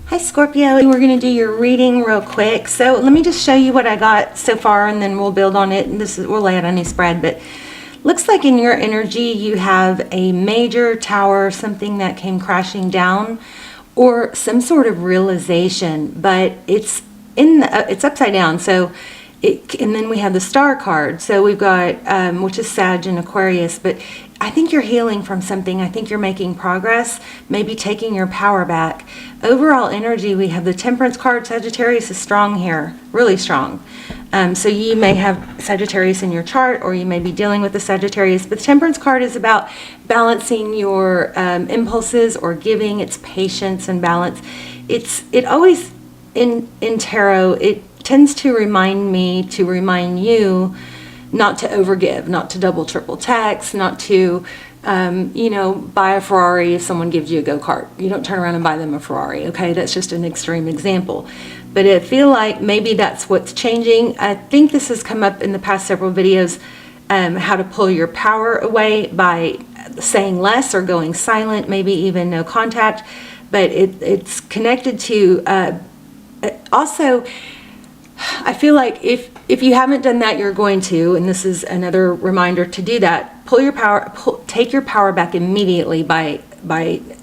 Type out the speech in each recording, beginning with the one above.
Hi Scorpio, we're going to do your reading real quick. So let me just show you what I got so far and then we'll build on it. And we'll lay out a new spread, but looks like in your energy you have a major tower, something that came crashing down, or some sort of realization, but it's it's upside down. So and then we have the star card. So we've got which is Sag and Aquarius, but I think you're healing from something. I think you're making progress, maybe taking your power back. Overall energy, we have the Temperance card. Sagittarius is strong here, really strong. So you may have Sagittarius in your chart, or you may be dealing with the Sagittarius. But the Temperance card is about balancing your impulses or giving. It's patience and balance. It always in tarot, it tends to remind you not to overgive, not to double, triple tax, not to, buy a Ferrari if someone gives you a go-kart. You don't turn around and buy them a Ferrari, okay? That's just an extreme example. But I feel like maybe that's what's changing. I think this has come up in the past several videos, how to pull your power away by saying less or going silent, maybe even no contact. But it's connected to, also, I feel like if you haven't done that, you're going to, and this is another reminder to do that. Take your power back immediately by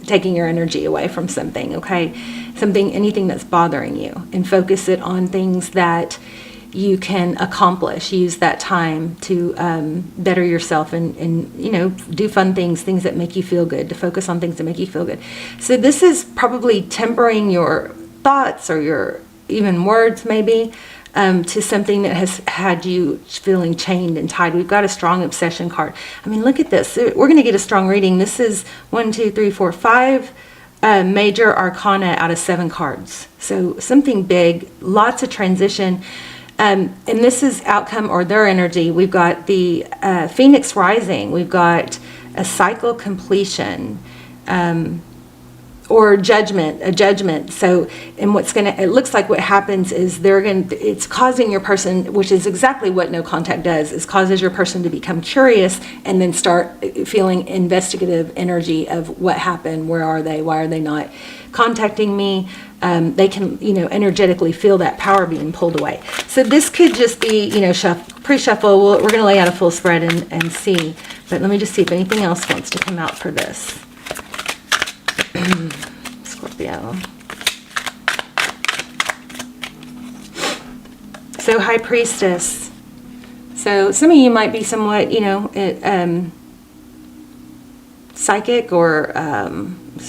taking your energy away from something, okay? Anything that's bothering you, and focus it on things that you can accomplish. Use that time to better yourself and do fun things that make you feel good, to focus on things that make you feel good. So this is probably tempering your thoughts or your even words maybe to something that has had you feeling chained and tied. We've got a strong obsession card. I mean, look at this. We're going to get a strong reading. This is 5 major arcana out of 7 cards. So something big, lots of transition. And this is outcome or their energy. We've got the Phoenix rising. We've got a cycle completion. Or a judgment. So, and it looks like what happens is it's causing your person, which is exactly what no contact does, is causes your person to become curious and then start feeling investigative energy of what happened, where are they, why are they not contacting me. They can, energetically feel that power being pulled away. So this could just be, pre-shuffle. We're going to lay out a full spread and see. But let me just see if anything else wants to come out for this. Scorpio. So High Priestess. So some of you might be somewhat, psychic or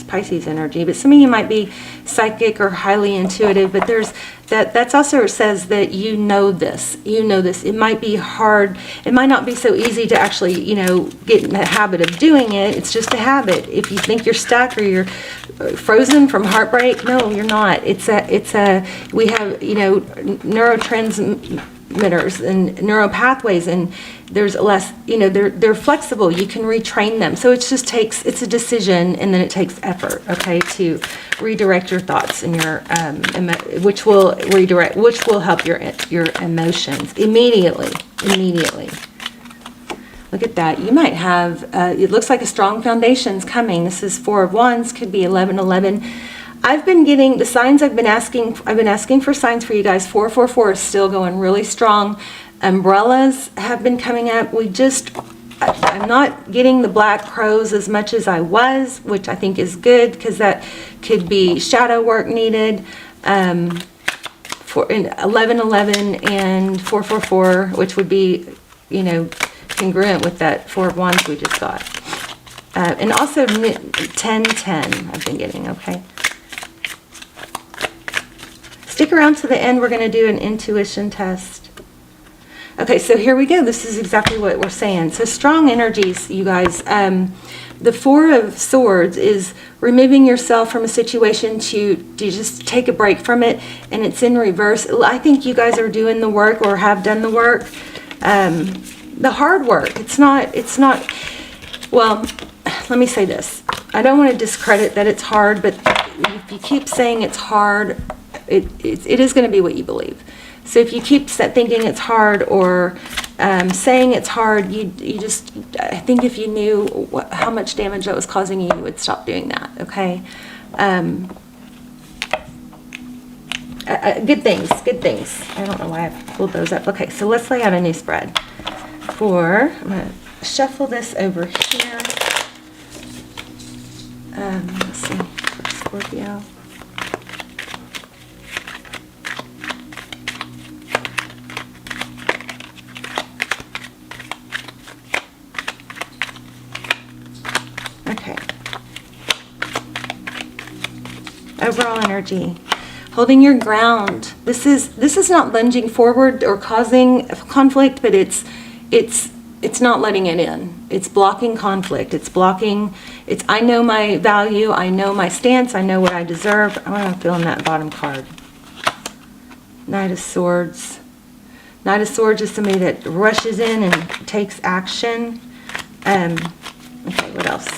Pisces energy, but some of you might be psychic or highly intuitive, but that's also says that you know this. It might be hard. It might not be so easy to actually, get in the habit of doing it. It's just a habit. If you think you're stuck or you're frozen from heartbreak, no, you're not. We have, neurotransmitters and neural pathways, and there's less, they're flexible. You can retrain them. So it's a decision, and then it takes effort, okay, to redirect your thoughts and your, which will help your emotions immediately. Look at that. You might have, it looks like a strong foundation's coming. This is 4 of Wands, could be 1111. I've been getting the signs I've been asking for signs for you guys. 444 is still going really strong. Umbrellas have been coming up. I'm not getting the black crows as much as I was, which I think is good because that could be shadow work needed. For 1111 and 444, which would be, congruent with that 4 of Wands we just got. And also 1010 I've been getting, okay? Stick around to the end. We're going to do an intuition test. Okay, so here we go. This is exactly what we're saying. So strong energies, you guys. The 4 of Swords is removing yourself from a situation to just take a break from it, and it's in reverse. I think you guys are doing the work or have done the work. The hard work. It's not, well, let me say this. I don't want to discredit that it's hard, but if you keep saying it's hard, it is going to be what you believe. So if you keep thinking it's hard or saying it's hard, I think if you knew how much damage that was causing you, you would stop doing that, okay? Good things, good things. I don't know why I pulled those up. Okay, so let's lay out a new spread for, I'm going to shuffle this over here. Let's see, for Scorpio. Okay. Overall energy. Holding your ground. This is not lunging forward or causing conflict, but it's not letting it in. It's blocking conflict. It's blocking. I know my value. I know my stance. I know what I deserve. I want to fill in that bottom card. Knight of Swords. Knight of Swords is somebody that rushes in and takes action. Okay, what else?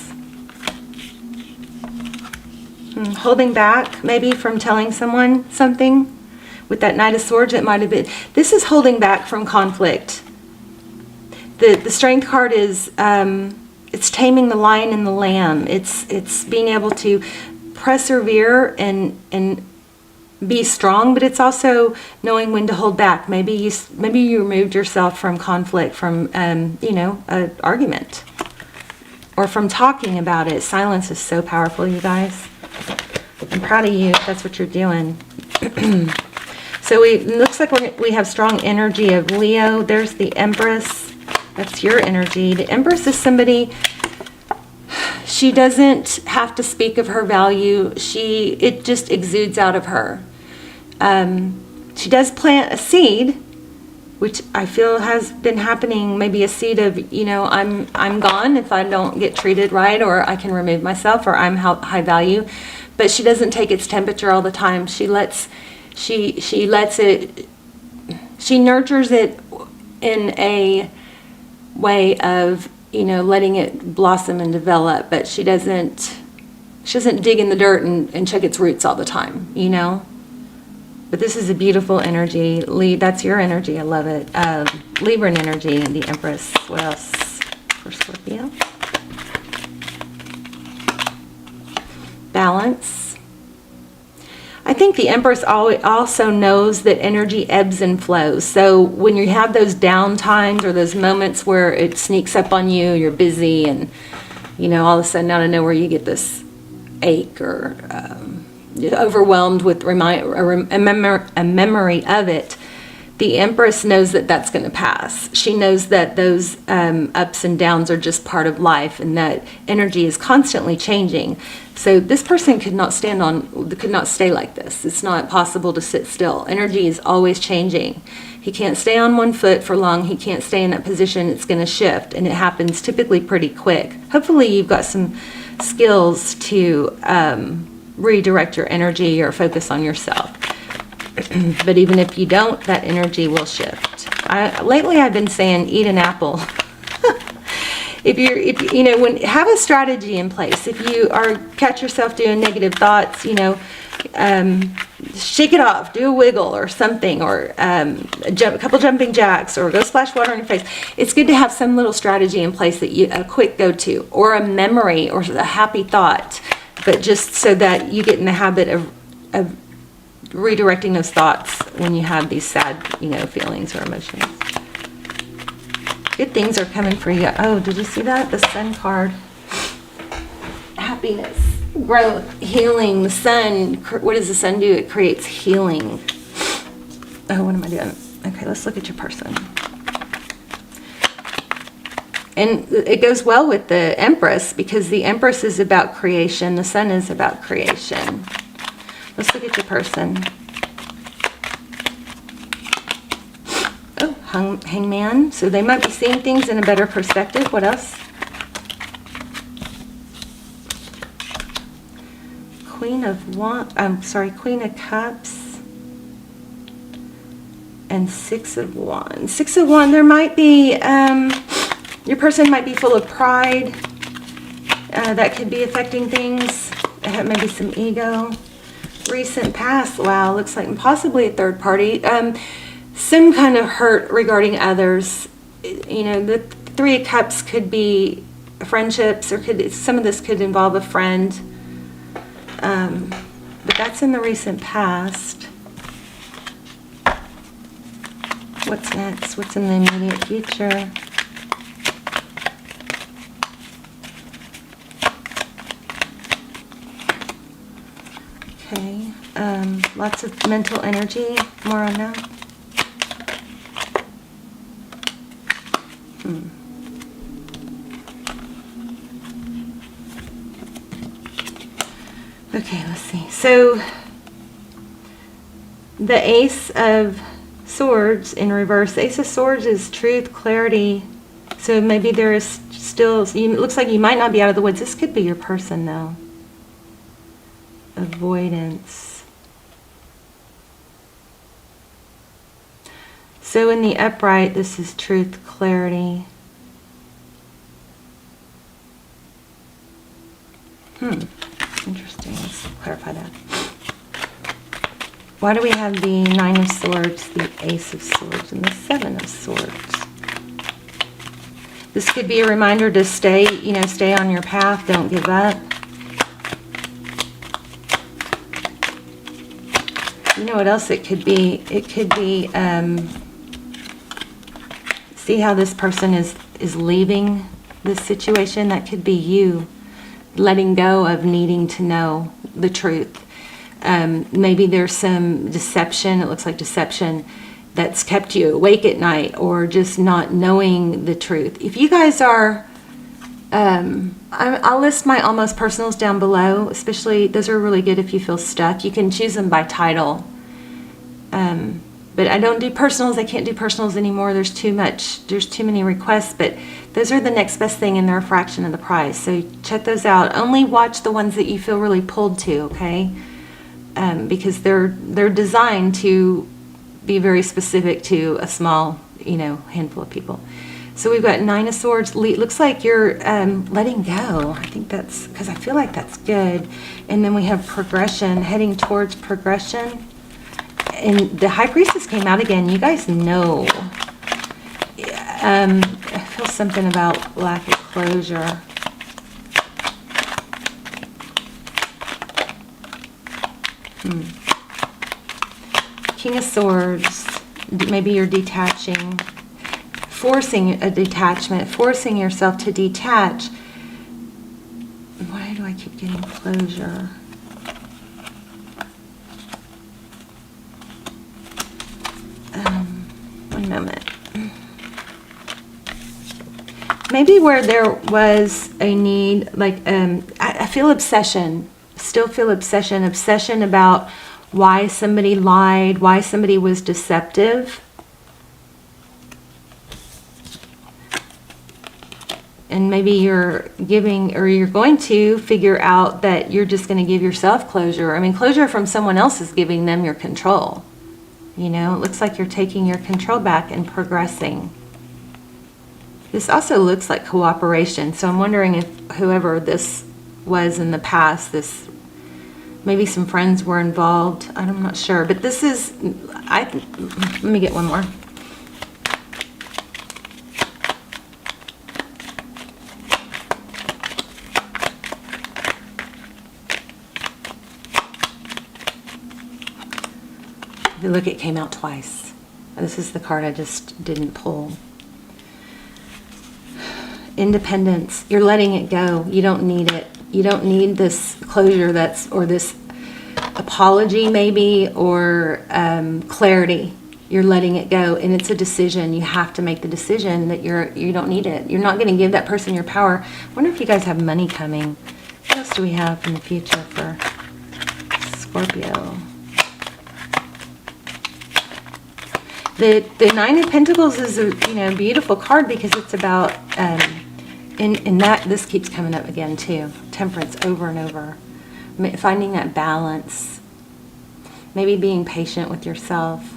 Holding back, maybe from telling someone something. With that Knight of Swords, it might have been. This is holding back from conflict. The Strength card is it's taming the lion and the lamb. It's being able to persevere and be strong, but it's also knowing when to hold back. Maybe you removed yourself from conflict, from an argument, or from talking about it. Silence is so powerful, you guys. I'm proud of you if that's what you're doing. So it looks like we have strong energy of Leo. There's the Empress. That's your energy. The Empress is somebody, she doesn't have to speak of her value. It just exudes out of her. She does plant a seed, which I feel has been happening, maybe a seed of, I'm gone if I don't get treated right, or I can remove myself, or I'm high value. But she doesn't take its temperature all the time. She lets it, she nurtures it in a way of, letting it blossom and develop, but she doesn't dig in the dirt and check its roots all the time, But this is a beautiful energy. That's your energy. I love it. Libran energy, the Empress. What else for Scorpio? Balance. I think the Empress also knows that energy ebbs and flows. So when you have those down times or those moments where it sneaks up on you, you're busy, and all of a sudden out of nowhere you get this ache or overwhelmed with a memory of it. The Empress knows that that's going to pass. She knows that those ups and downs are just part of life, and that energy is constantly changing. So this person could not stay like this. It's not possible to sit still. Energy is always changing. He can't stay on one foot for long. He can't stay in that position. It's going to shift, and it happens typically pretty quick. Hopefully you've got some skills to redirect your energy or focus on yourself. But even if you don't, that energy will shift. Lately I've been saying eat an apple. Have a strategy in place. If you catch yourself doing negative thoughts, shake it off, do a wiggle or something, or a couple jumping jacks, or go splash water on your face. It's good to have some little strategy in place that a quick go-to, or a memory, or a happy thought, but just so that you get in the habit of redirecting those thoughts when you have these sad, feelings or emotions. Good things are coming for you. Oh, did you see that? The Sun card. Happiness, growth, healing. The Sun, what does the Sun do? It creates healing. Oh, what am I doing? Okay, let's look at your person. And it goes well with the Empress, because the Empress is about creation. The Sun is about creation. Let's look at your person. Oh, Hangman. So they might be seeing things in a better perspective. What else? Queen of Cups. And Six of Wands. Six of Wands, there might be, your person might be full of pride. That could be affecting things. Maybe some ego. Recent past, wow, looks like possibly a third party. Some kind of hurt regarding others. The Three of Cups could be friendships, or some of this could involve a friend. But that's in the recent past. What's next? What's in the immediate future? Okay. Lots of mental energy. More on that. Okay, let's see. So the Ace of Swords in reverse. The Ace of Swords is truth, clarity. So maybe there is still, it looks like you might not be out of the woods. This could be your person though. Avoidance. So in the upright, this is truth, clarity. Interesting. Let's clarify that. Why do we have the Nine of Swords, the Ace of Swords, and the Seven of Swords? This could be a reminder to stay, stay on your path. Don't give up. You know what else it could be? It could be, see how this person is leaving this situation? That could be you letting go of needing to know the truth. Maybe there's some deception, it looks like deception, that's kept you awake at night, or just not knowing the truth. If you guys are, I'll list my almost personals down below, especially those are really good if you feel stuck. You can choose them by title. But I don't do personals. I can't do personals anymore. There's too many requests, but those are the next best thing and they're a fraction of the price. So check those out. Only watch the ones that you feel really pulled to, okay? Because they're designed to be very specific to a small, handful of people. So we've got Nine of Swords. Looks like you're letting go. I think that's, because I feel like that's good. And then we have progression, heading towards progression. And the High Priestess came out again. You guys know. I feel something about lack of closure. King of Swords. Maybe you're detaching. Forcing a detachment. Forcing yourself to detach. Why do I keep getting closure? One moment. Maybe where there was a need, like I feel obsession, still feel obsession about why somebody lied, why somebody was deceptive. And maybe you're giving, or you're going to figure out that you're just going to give yourself closure. I mean, closure from someone else is giving them your control. It looks like you're taking your control back and progressing. This also looks like cooperation. So I'm wondering if whoever this was in the past, maybe some friends were involved. I'm not sure. But this is, let me get one more. Look, it came out twice. This is the card I just didn't pull. Independence. You're letting it go. You don't need it. You don't need this closure or this apology maybe, or clarity. You're letting it go, and it's a decision. You have to make the decision that you don't need it. You're not going to give that person your power. I wonder if you guys have money coming. What else do we have in the future for Scorpio? The Nine of Pentacles is a beautiful card because it's about in that this keeps coming up again too. Temperance over and over, finding that balance, maybe being patient with yourself.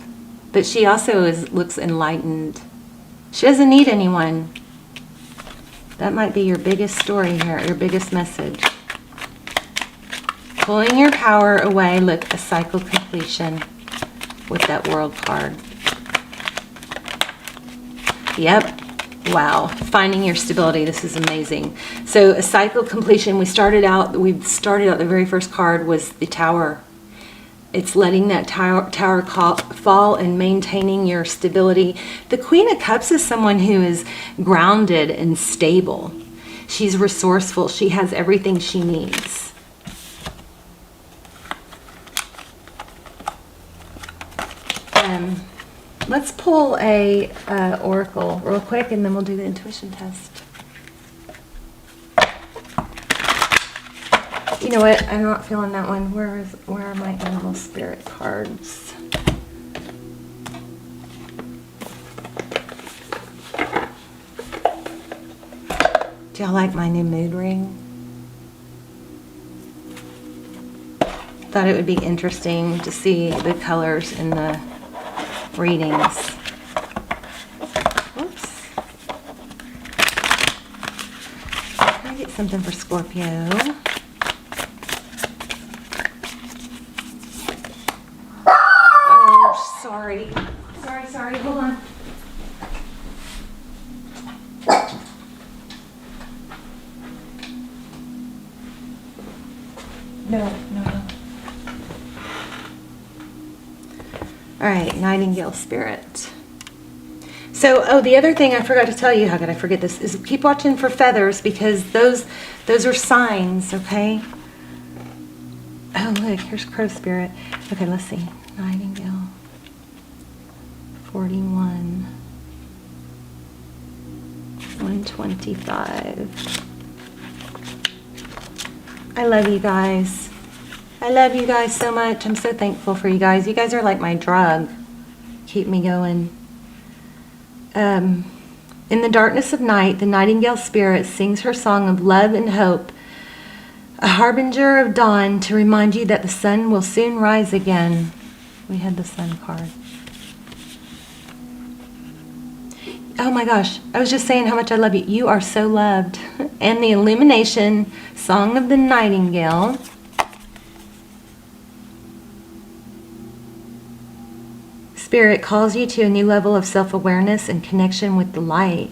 But she also looks enlightened. She doesn't need anyone. That might be your biggest story here, your biggest message. Pulling your power away. Look, a cycle completion with that World card. Yep. Wow. Finding your stability. This is amazing. So a cycle completion. We started out the very first card was the Tower. It's letting that tower fall and maintaining your stability. The Queen of Cups is someone who is grounded and stable. She's resourceful. She has everything she needs. Let's pull a oracle real quick, and then we'll do the intuition test. You know what? I'm not feeling that one. Where are my animal spirit cards? Do y'all like my new mood ring? Thought it would be interesting to see the colors in the readings. Oops. Can I get something for Scorpio? Oh, sorry. Sorry, hold on. No. All right, Nightingale Spirit. So, the other thing I forgot to tell you, how could I forget this, is keep watching for feathers, because those are signs, okay? Oh, look, here's Crow Spirit. Okay, let's see. Nightingale. 41. 125. I love you guys. I love you guys so much. I'm so thankful for you guys. You guys are like my drug. Keep me going. In the darkness of night, the Nightingale Spirit sings her song of love and hope, a harbinger of dawn to remind you that the sun will soon rise again. We had the sun card. Oh my gosh, I was just saying how much I love you. You are so loved. And the Illumination, Song of the Nightingale. Spirit calls you to a new level of self-awareness and connection with the light.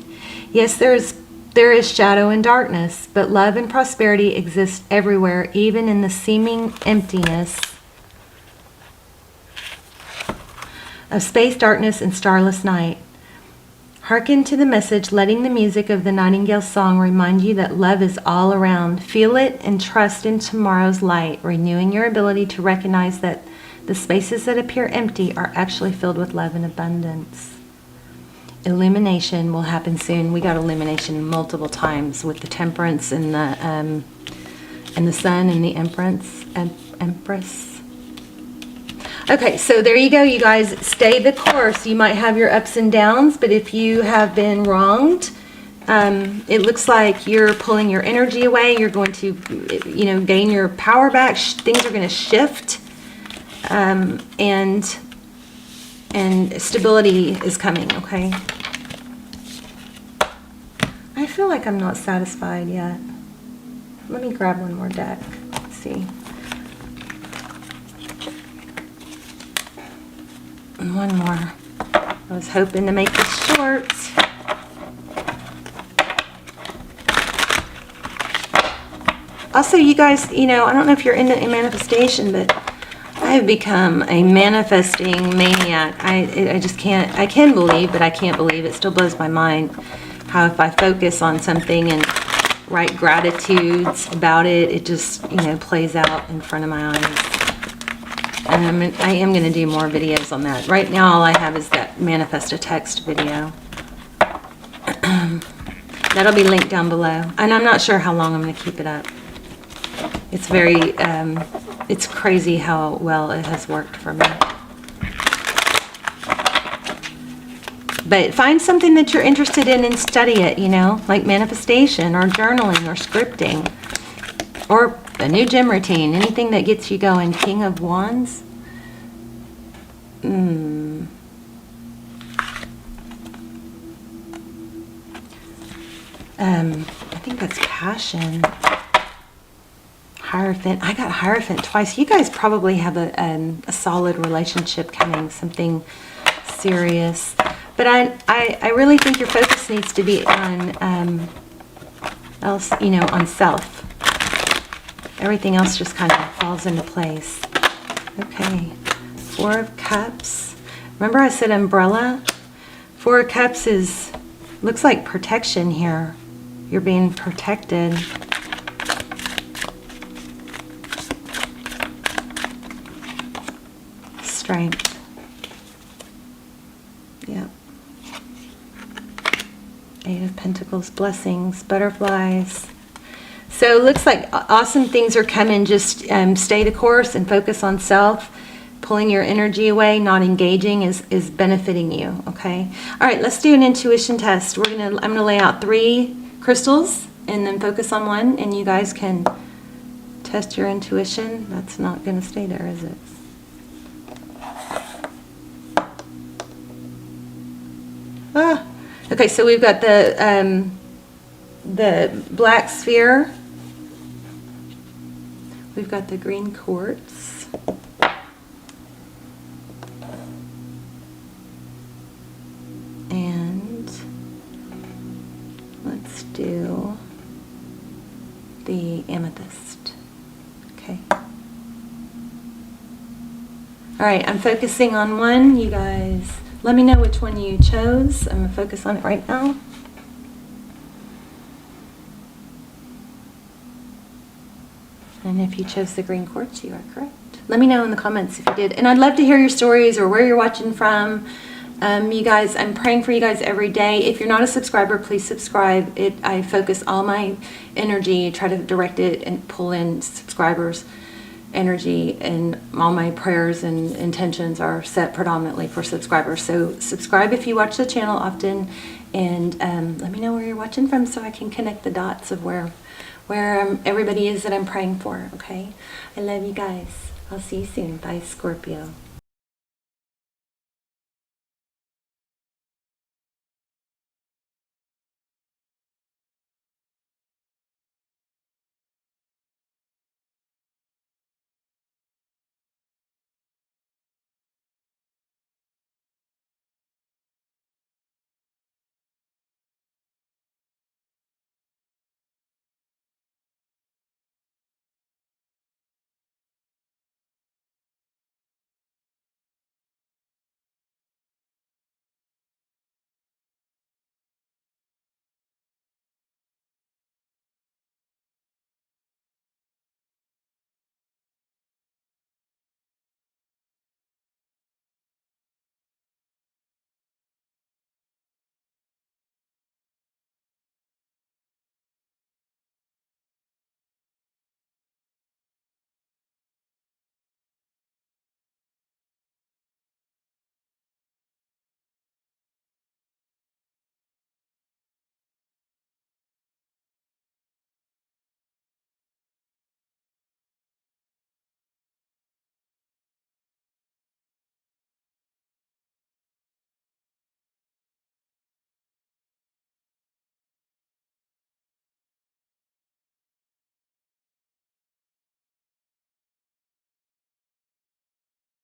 Yes, there is shadow and darkness, but love and prosperity exist everywhere, even in the seeming emptiness of space, darkness, and starless night. Hearken to the message, letting the music of the Nightingale song remind you that love is all around. Feel it and trust in tomorrow's light, renewing your ability to recognize that the spaces that appear empty are actually filled with love and abundance. Illumination will happen soon. We got illumination multiple times with the Temperance and the Sun and the Empress. Okay, so there you go, you guys. Stay the course. You might have your ups and downs, but if you have been wronged, it looks like you're pulling your energy away. You're going to, gain your power back. Things are going to shift. And stability is coming, okay? I feel like I'm not satisfied yet. Let me grab one more deck. Let's see. And one more. I was hoping to make this short. Also, you guys, I don't know if you're into manifestation, but I have become a manifesting maniac. I just can't, I can believe, but I can't believe. It still blows my mind how if I focus on something and write gratitudes about it, it just, plays out in front of my eyes. And I am going to do more videos on that. Right now, all I have is that manifest a text video. That'll be linked down below. And I'm not sure how long I'm going to keep it up. It's very, it's crazy how well it has worked for me. But find something that you're interested in and study it, like manifestation or journaling or scripting or a new gym routine, anything that gets you going. King of Wands. I think that's passion. Hierophant. I got Hierophant twice. You guys probably have a solid relationship coming, something serious. But I really think your focus needs to be on on self. Everything else just kind of falls into place. Okay, Four of Cups. Remember I said umbrella? Four of Cups looks like protection here. You're being protected. Strength. Yep. Eight of Pentacles, blessings, butterflies. So it looks like awesome things are coming. Just stay the course and focus on self. Pulling your energy away, not engaging is benefiting you, okay? All right, let's do an intuition test. I'm gonna lay out 3 crystals and then focus on one, and you guys can test your intuition. That's not gonna stay there, is it? Okay, so we've got the black sphere. We've got the green quartz. And let's do the amethyst. Okay. All right, I'm focusing on one. You guys, let me know which one you chose. I'm going to focus on it right now. And if you chose the green quartz, you are correct. Let me know in the comments if you did. And I'd love to hear your stories or where you're watching from. You guys, I'm praying for you guys every day. If you're not a subscriber, please subscribe. I focus all my energy, try to direct it and pull in subscribers' energy, and all my prayers and intentions are set predominantly for subscribers. So subscribe if you watch the channel often, and let me know where you're watching from so I can connect the dots of where everybody is that I'm praying for, okay? I love you guys. I'll see you soon. Bye, Scorpio.